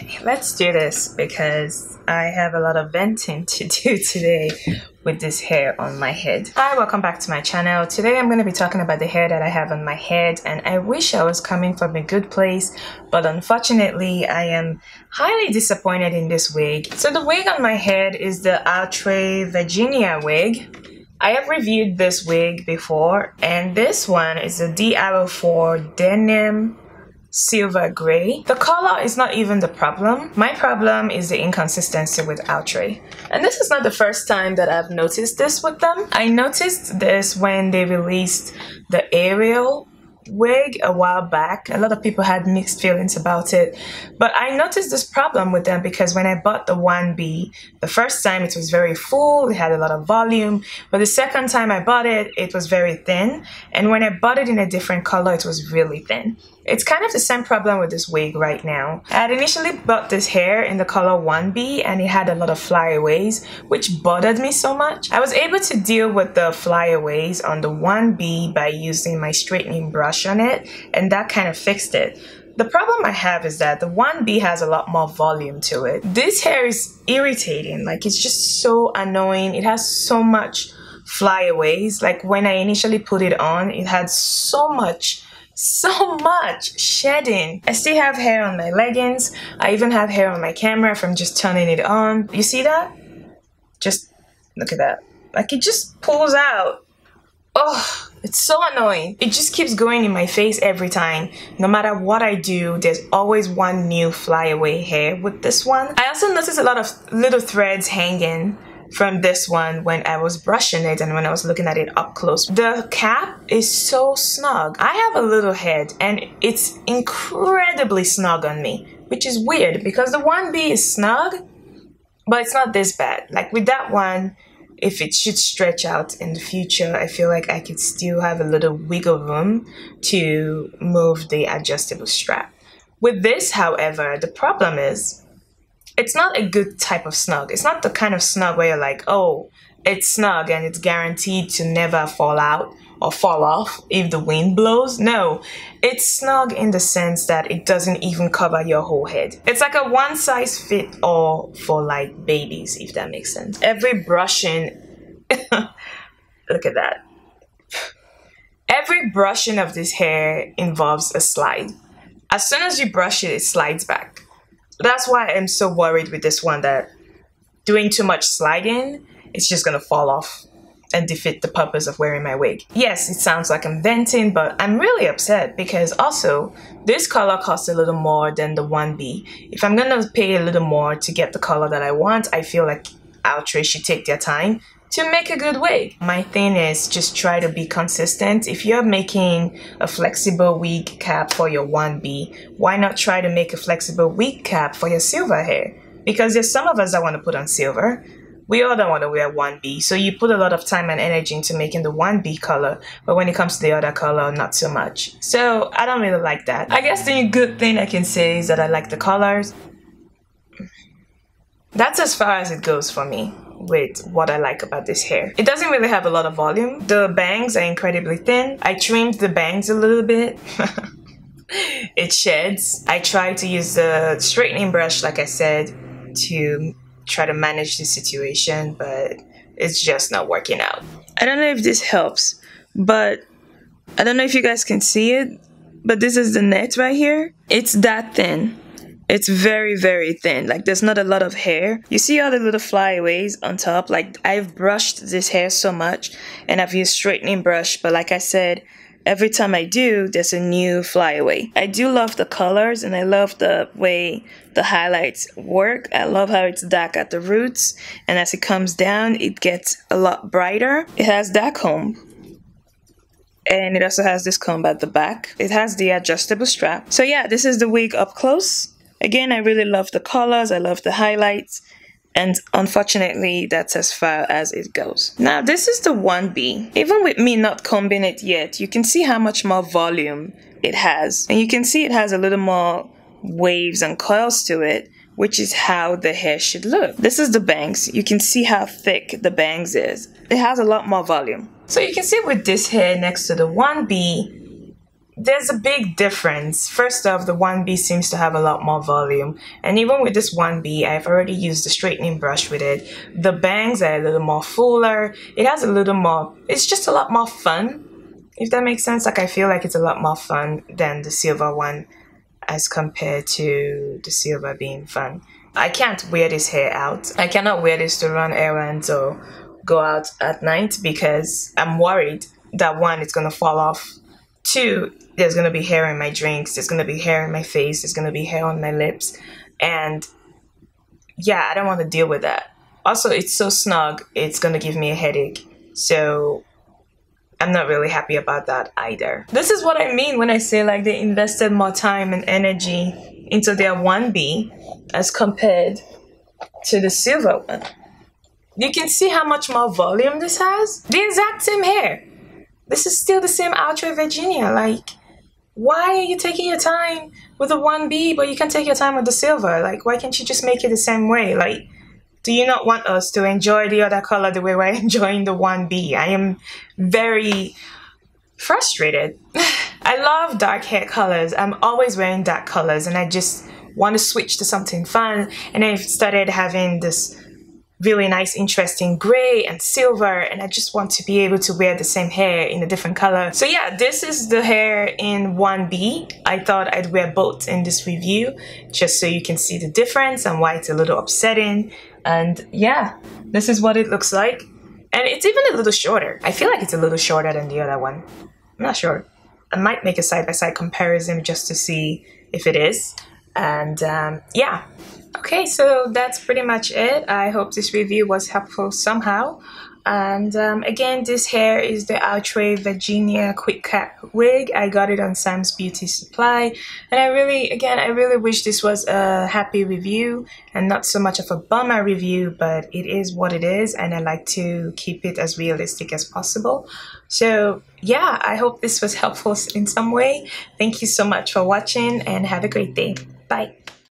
Okay, let's do this because I have a lot of venting to do today with this hair on my head. Hi, welcome back to my channel. Today I'm going to be talking about the hair that I have on my head, and I wish I was coming from a good place, but unfortunately I am highly disappointed in this wig. So the wig on my head is the Outre Virginia wig. I have reviewed this wig before, and this one is a D-Arrow4 Denim Silver Gray. The color is not even the problem. My problem is the inconsistency with Outre. And this is not the first time that I've noticed this with them. I noticed this when they released the Ariel wig a while back. A lot of people had mixed feelings about it, but I noticed this problem with them because when I bought the 1B, the first time it was very full, it had a lot of volume, but the second time I bought it, it was very thin, and when I bought it in a different color, it was really thin. It's kind of the same problem with this wig right now. I had initially bought this hair in the color 1B and it had a lot of flyaways, which bothered me so much. I was able to deal with the flyaways on the 1B by using my straightening brush on it, and that kind of fixed it. The problem I have is that the 1B has a lot more volume to it. This hair is irritating, like it's just so annoying. It has so much flyaways. Like when I initially put it on, it had so much shedding. I still have hair on my leggings. I even have hair on my camera from just turning it on. You see that? Just look at that. Like it just pulls out. Oh, it's so annoying. It just keeps going in my face every time. No matter what I do, there's always one new flyaway hair with this one. I also noticed a lot of little threads hanging from this one when I was brushing it and when I was looking at it up close. The cap is so snug. I have a little head and it's incredibly snug on me, which is weird because the 1B is snug, but it's not this bad. Like with that one, if it should stretch out in the future, I feel like I could still have a little wiggle room to move the adjustable strap. With this, however, the problem is it's not a good type of snug. It's not the kind of snug where you're like, oh, it's snug and it's guaranteed to never fall out or fall off if the wind blows. No, it's snug in the sense that it doesn't even cover your whole head. It's like a one size fit all for like babies, if that makes sense. Every brushing, look at that. Every brushing of this hair involves a slide. As soon as you brush it, it slides back. That's why I'm so worried with this one that doing too much sliding, it's just gonna fall off and defeat the purpose of wearing my wig. Yes, it sounds like I'm venting, but I'm really upset because also this color costs a little more than the 1B. If I'm gonna pay a little more to get the color that I want, I feel like Outre should take their time to make a good wig. My thing is just try to be consistent. If you're making a flexible wig cap for your 1B, why not try to make a flexible wig cap for your silver hair? Because there's some of us that want to put on silver. We all don't want to wear 1B, so you put a lot of time and energy into making the 1B color, but when it comes to the other color, not so much. So I don't really like that. I guess the good thing I can say is that I like the colors. That's as far as it goes for me with what I like about this hair. It doesn't really have a lot of volume. The bangs are incredibly thin. I trimmed the bangs a little bit. It sheds. I try to use the straightening brush, like I said, to try to manage the situation, but it's just not working out. I don't know if this helps, but I don't know if you guys can see it, but this is the net right here. It's that thin. It's very, very thin. Like there's not a lot of hair. You see all the little flyaways on top? Like I've brushed this hair so much and I've used straightening brush, but like I said, every time I do, there's a new flyaway. I do love the colors and I love the way the highlights work. I love how it's dark at the roots, and as it comes down, it gets a lot brighter. It has that comb. And it also has this comb at the back. It has the adjustable strap. So yeah, this is the wig up close. Again, I really love the colors, I love the highlights, and unfortunately, that's as far as it goes. Now, this is the 1B. Even with me not combing it yet, you can see how much more volume it has. And you can see it has a little more waves and coils to it, which is how the hair should look. This is the bangs. You can see how thick the bangs is. It has a lot more volume. So you can see with this hair next to the 1B, there's a big difference. First off, the 1B seems to have a lot more volume, and even with this 1B, I've already used the straightening brush with it. The bangs are a little more fuller. It has a little more, it's just a lot more fun, if that makes sense. Like, I feel like it's a lot more fun than the silver one as compared to the silver being fun. I can't wear this hair out. I cannot wear this to run errands or go out at night because I'm worried that one, it's gonna fall off. Two, there's gonna be hair in my drinks, there's gonna be hair in my face, there's gonna be hair on my lips, and yeah, I don't want to deal with that. Also, it's so snug, it's gonna give me a headache, so I'm not really happy about that either. This is what I mean when I say like they invested more time and energy into their 1B as compared to the silver one. You can see how much more volume this has. The exact same hair. This is still the same Outre Virginia. Like, why are you taking your time with the 1B, but you can take your time with the silver? Like, why can't you just make it the same way? Like, do you not want us to enjoy the other color the way we're enjoying the 1B? I am very frustrated. I love dark hair colors. I'm always wearing dark colors, and I just want to switch to something fun. And I've started having this really nice, interesting gray and silver, and I just want to be able to wear the same hair in a different color. So yeah, this is the hair in 1B. I thought I'd wear both in this review just so you can see the difference and why it's a little upsetting. And yeah, this is what it looks like. And it's even a little shorter. I feel like it's a little shorter than the other one. I'm not sure. I might make a side-by-side comparison just to see if it is. And yeah. Okay, so that's pretty much it. I hope this review was helpful somehow. And again, this hair is the Outre Virginia Quick Cut wig. I got it on Sam's Beauty Supply. And I really wish this was a happy review and not so much of a bummer review, but it is what it is, and I like to keep it as realistic as possible. So yeah, I hope this was helpful in some way. Thank you so much for watching, and have a great day. Bye.